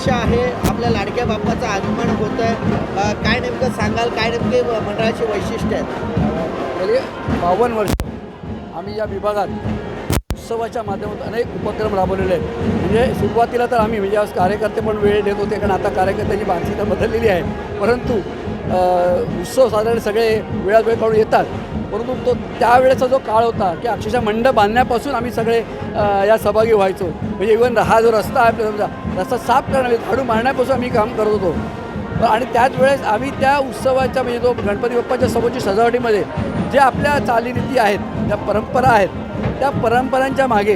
वर्ष आहे आपल्या लाडक्या बाप्पाचं आगमन होत आहे. काय नेमकं सांगाल, काय नेमके मंडळाची वैशिष्ट्य आहेत? म्हणजे 52 वर्ष आम्ही या विभागात उत्सवाच्या माध्यमातून अनेक उपक्रम राबवलेले आहेत. म्हणजे सुरुवातीला तर आम्ही म्हणजे आज कार्यकर्ते पण वेळ देत होते, कारण आता कार्यकर्त्यांची मानसिकता बदललेली आहे. परंतु उत्सव साधारण सगळे वेळात वेळ काढून येतात, परंतु तो त्यावेळेचा जो काळ होता की अक्षरशः मंडप बांधण्यापासून आम्ही सगळे या सहभागी व्हायचो. म्हणजे इव्हन हा जो रस्ता आहे समजा, रस्ता साफ करण्यामध्ये झाडू मारण्यापासून आम्ही काम करत होतो. आणि त्याच वेळेस आम्ही त्या उत्सवाच्या म्हणजे तो गणपती बाप्पाच्या समोरची सजावटीमध्ये जे आपल्या चालीरीती आहेत, ज्या परंपरा आहेत, त्या परंपरांच्या मागे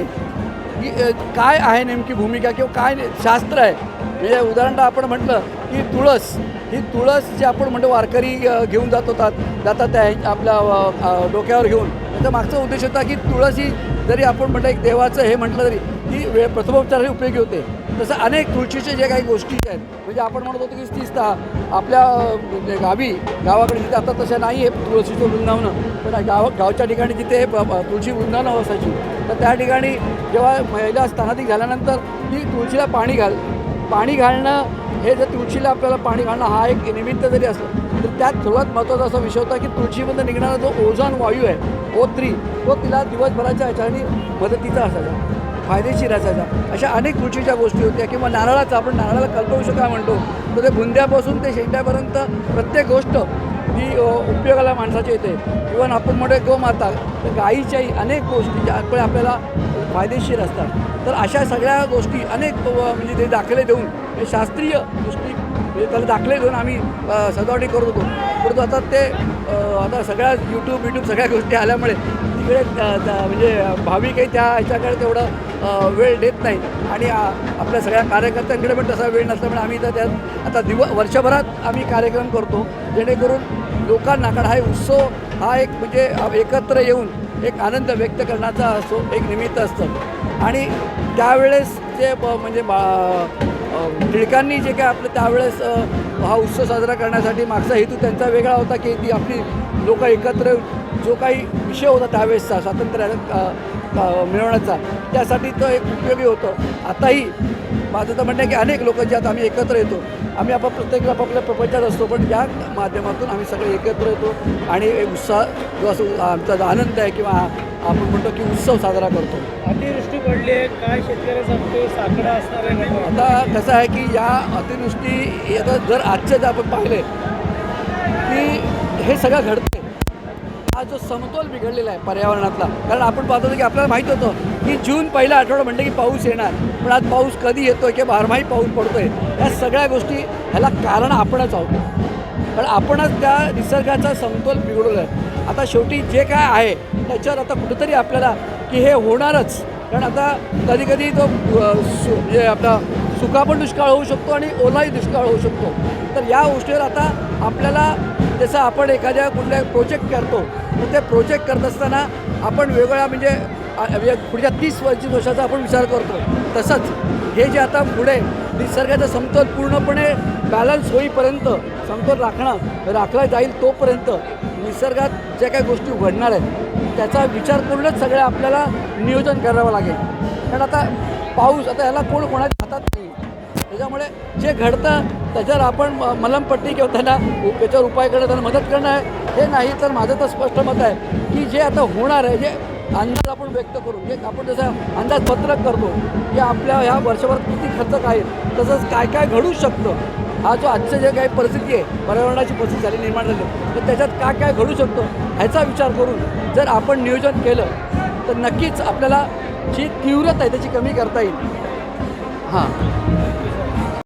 की काय आहे नेमकी भूमिका किंवा काय शास्त्र आहे. म्हणजे उदाहरणतः आपण म्हटलं की तुळस, ही तुळस जी आपण म्हणतो वारकरी घेऊन जातात त्या आपल्या डोक्यावर घेऊन, त्याचा मागचा उद्देश होता की तुळस ही जरी आपण म्हटलं एक देवाचं हे म्हटलं तरी ती प्रथमोपचारासाठी उपयोगी होते. तसं अनेक तुळशीचे जे काही गोष्टी आहेत, म्हणजे आपण म्हणत होतो की तीच आपल्या गावाकडे जिथे आता तशा नाही आहे तुळशीचं वृंदावनं, पण गावच्या ठिकाणी जिथे तुळशी वृंदावनं असायची, तर त्या ठिकाणी जेव्हा महिला स्थानाधिक झाल्यानंतर ती तुळशीला पाणी घालणं, हे जर तुळशीला आपल्याला पाणी घालणं हा एक निमित्त जरी असलं तर त्यात सर्वात महत्त्वाचा असा विषय होता की तुळशीमधून निघणारा जो ओझोन वायू आहे O3, तो तिला दिवसभराच्या ह्याच्याने मदतीचा असायचा, फायदेशीर असायचा. अशा अनेक तुळशीच्या गोष्टी होत्या. किंवा नारळाचं, आपण नारळाला कल्पवृक्ष काय म्हणतो, तर ते बुंद्यापासून ते शेंड्यापर्यंत प्रत्येक गोष्ट ती उपयोगाला माणसाची येते. इव्हन आपण म्हणतो गोमाता, तर गायीच्याही अनेक गोष्टी ज्या आपल्याला फायदेशीर असतात. तर अशा सगळ्या गोष्टी अनेक म्हणजे ते दाखले देऊन शास्त्रीय दृष्टी म्हणजे त्याला दाखले देऊन आम्ही सजावटी करत होतो. परंतु आता ते आता सगळ्या यूट्यूब सगळ्या गोष्टी आल्यामुळे तिकडे म्हणजे भाविकही त्या ह्याच्याकडे तेवढं वेळ देत नाही आणि आपल्या सगळ्या कार्यकर्त्यांकडे पण तसा वेळ नसल्यामुळे आम्ही तर त्यात आता वर्षभरात आम्ही कार्यक्रम करतो, जेणेकरून लोकांना, कारण हा उत्सव हा एक म्हणजे एकत्र येऊन एक आनंद व्यक्त करण्याचा असो, एक निमित्त असतं. आणि त्यावेळेस जे म्हणजे टिळकांनी जे काय आपलं त्यावेळेस हा उत्सव साजरा करण्यासाठी मागचा हेतू त्यांचा वेगळा होता की ती आपली लोक एकत्र जो काही विषय होता त्यावेळेसचा स्वातंत्र्य मिळवण्याचा, त्यासाठी तो एक उपयोगी होतं. आताही माझं तर म्हणणं आहे की अनेक लोक जे आता आम्ही एकत्र येतो, आम्ही प्रत्येक आपापल्या प्रपंचात असतो, पण या माध्यमातून आम्ही सगळे एकत्र येतो आणि एक उत्साह जो असं आमचा जो आनंद आहे किंवा आपण म्हणतो की उत्सव साजरा करतो. अतिवृष्टी पडली आहे, काय शेतकऱ्याचा साकडा असणार आहे? आता कसं आहे की या अतिवृष्टी आता जर आजचं जर आपण पाहिलं की हे सगळं घडतं, हा जो समतोल बिघडलेला आहे पर्यावरणातला, कारण आपण पाहतो की आपल्याला माहीत होतं की जून पहिला आठवडा म्हणजे की पाऊस येणार, पण आज पाऊस कधी येतो की बारमाही पाऊस पडतो आहे. या सगळ्या गोष्टी ह्याला कारण आपणच आहोत, कारण आपणच त्या निसर्गाचा समतोल बिघडवला आहे. आता शेवटी जे काय आहे त्याच्यावर आता कुठंतरी आपल्याला की हे होणारच, कारण आता कधी तो म्हणजे आपला सुका पण दुष्काळ होऊ शकतो आणि ओलाही दुष्काळ होऊ शकतो. तर या गोष्टीवर आता आपल्याला जसं आपण एखाद्या कुठल्या प्रोजेक्ट करतो, तर ते प्रोजेक्ट करत असताना आपण वेगवेगळ्या म्हणजे पुढच्या 30 वर्षाचा आपण विचार करतो. तसंच हे जे आता पुढे निसर्गाचा समतोल पूर्णपणे बॅलन्स होईपर्यंत, समतोल राखला जाईल तोपर्यंत निसर्गात ज्या काही गोष्टी घडणार आहेत त्याचा विचार करूनच सगळ्या आपल्याला नियोजन करावं लागेल. कारण आता पाऊस, आता ह्याला कोणाच्या हातात नाही, त्याच्यामुळे जे घडतं त्याच्यावर आपण मलमपट्टी किंवा त्याच्यावर उपाय करणं, त्यांना मदत करणं आहे हे नाही. तर माझं तर स्पष्ट मत आहे की जे आता होणार आहे, जे अंदाज आपण व्यक्त करू, जे आपण जसं अंदाजपत्रक करतो की आपल्या ह्या वर्षभरात किती खर्च काय, तसंच काय काय घडू शकतं, हा जो आजचं जे काही परिस्थिती आहे, पर्यावरणाची परिस्थिती झाली निर्माण झाली, तर त्याच्यात काय घडू शकतो ह्याचा विचार करून जर आपण नियोजन केलं तर नक्कीच आपल्याला जी तीव्रता आहे त्याची कमी करता येईल. हां.